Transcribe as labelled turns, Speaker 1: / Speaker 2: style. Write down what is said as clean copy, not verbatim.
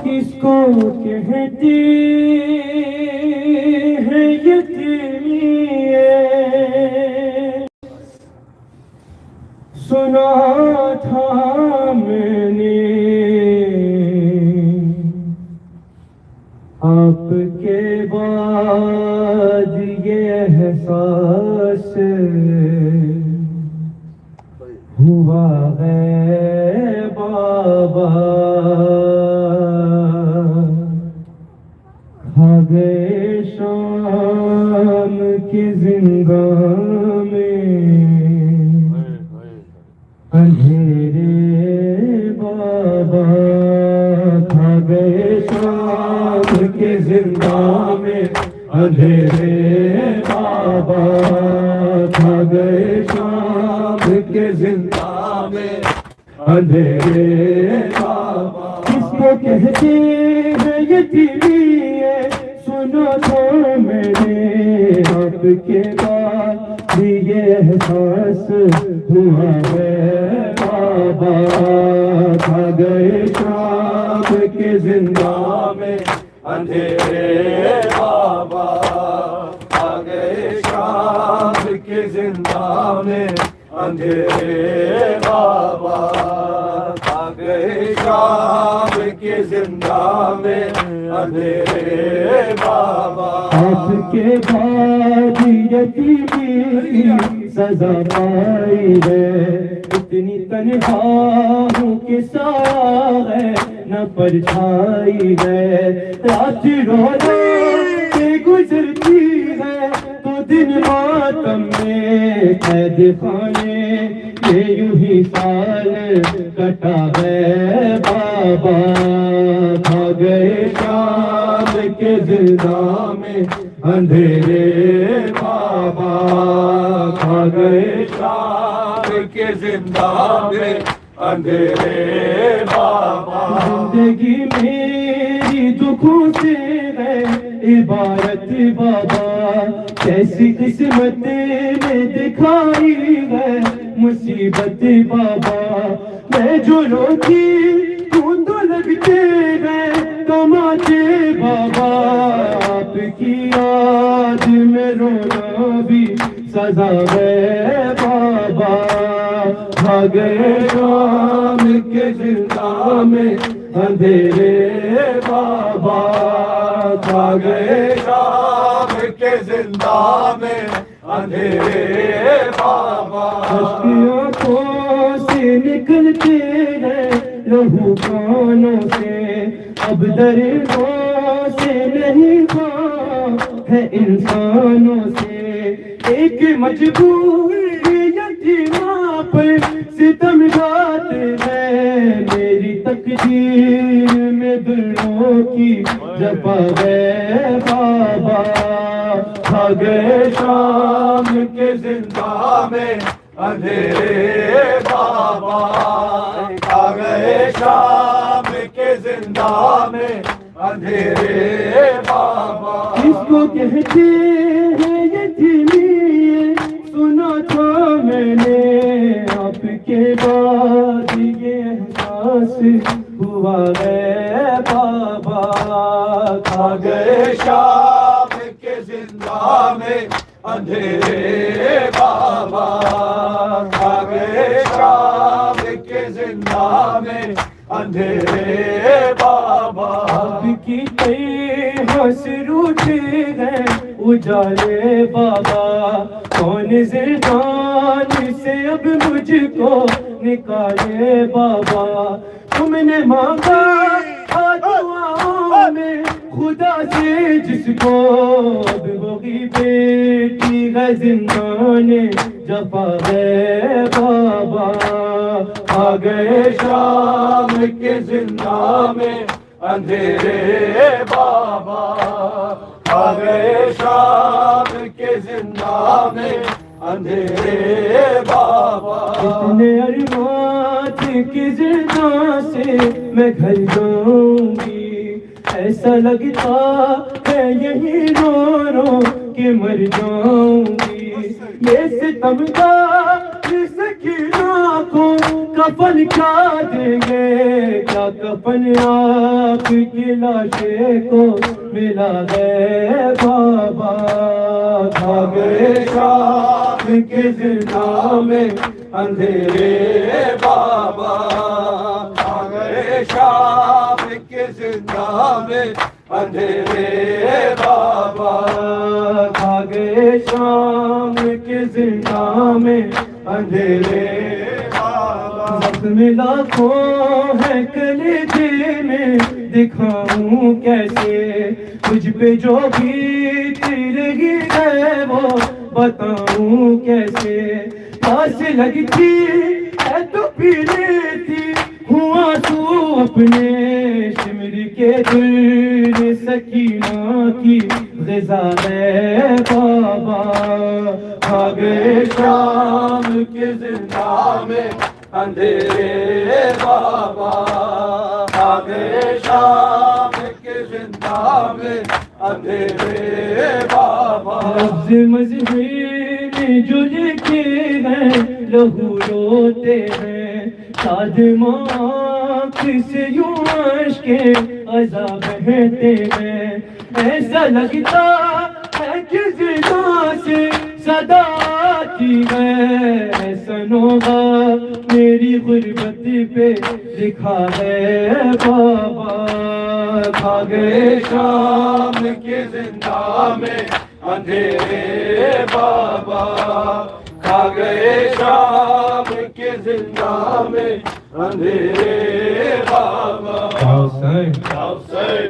Speaker 1: کس کو کہتے ہیں یتیمی سنا تھا میں نے آپ کے بعد یہ احساس ہوا ہے بابا کھا گئے شام کی زندگاں میں اندھیرے بابا کھا گئے شام کی زندگاں میں اندھیرے بابا کھا گئے شام کے زندگاں میں اندھیرے بابا کس کو کہتے ہیں یتیمی سنا تھا میں نے آپ کے بعد یہ احساس ہوا ہے بابا کھا گئے شام کے زندگاں میں اندھیرے بابا کھا گئے شام کے زندگاں میں اندھیرے بابا کھا گئے شام کے زندگاں میں اندھیرے بابا آپ کے بعد یتیمی سزا پائی ہے اتنی تنہا ہوں کہ سایہ ہے نہ پرچھائی ہے رات روزہ سے گزرتی ہے تو دن ماتم میں قید خانے یہ یوں ہی سال کٹا ہے بابا کھا گئے شام کے زندگاں میں اندھیرے بابا کھا گئے شام کے زندگاں میں اندھیرے بابا زندگی میری دکھوں سے ہے عبارت بابا کیسی قسمت میں دکھائی ہے مصیبت بابا میں جو روتی ہوں تو لگتے ہیں تماچے بابا آپ کی یاد میں رونا بھی سزا ہے بابا کھا گئے شام کے زندگاں میں اندھیرے بابا کھا گئے شام کے زندگاں میں اندھیرے بابا آنکھوں سے نکلتے ہیں لہو کانوں سے اب دروں سے نہیں ہے انسانوں سے ایک مجبور یتیماں پر ستم گاتے ہیں میری تقدیر میں دلوں کی جفا ہے بابا کھا گئے شام کے زندگاں میں اندھیرے بابا کھا گئے شام کے زندگاں میں اندھیرے بابا اس کو کہتے ہیں یتیمی سنا تھا میں نے آپ کے بعد یہ احساس ہوا ہے
Speaker 2: زندہ میں اندھیرے بابا، آ گئے شام کے زندہ میں اندھیرے بابا،
Speaker 1: آپ کی تیہاں سے روٹے گئے اجالے بابا، کون زندان سے اب مجھ کو نکالے بابا، تم نے مانگا دعاؤں میں خدا سے جس کو اب ہوگی بیٹی ہے زندان جفا ہے بابا، آ گئے
Speaker 2: شام کے زندہ میں اندھیرے بابا، آ گئے شام کے زندہ میں اندھیرے بابا،
Speaker 1: اتنے ارمان تھے کہ زندہ سے میں گھر جاؤں گی، ایسا لگتا ہے یہی رو رو کے مر جاؤں گی، یہ ستم کا سکینہ کو کفن کیا دیں گے، کیا کفن آپ کی لاشے کو ملا ہے بابا،
Speaker 2: آ گئے شام کے زندہ میں اندھیرے بابا، آ گئے شام کے زندہ میں اندھیرے بابا،
Speaker 1: آ گئے شام کے زندہ میں اندھیرے
Speaker 2: بابا،
Speaker 1: زخم لاکھوں ہے کلیجے میں دکھاؤں کیسے، تجھ پہ جو بیت رہی ہے وہ بتاؤں کیسے، پیاس لگتی ہے تو پی لیتی ہوں آنسو اپنے، شمر کے دل سکینہ کی غذا ہے بابا، آ گئے
Speaker 2: شام کے زندہ میں اندھیرے بابا، آ گئے شام کے زندہ میں اندھیرے بابا،
Speaker 1: لفظ مذہبی میں جو لکھے ہیں لہو روتے ہیں، شادماں سے یوں عشق عزا بہتے ہیں، ایسا لگتا ہے کہ زندہ سے صدا آتی ہے، سنوگا میری غربت پہ لکھا ہے بابا، کھا گئے
Speaker 2: شام کے زندہ میں اندھیرے بابا، کھا گئے شام کے زندہ میں اندھیرے بابا،
Speaker 1: حسین
Speaker 2: حسین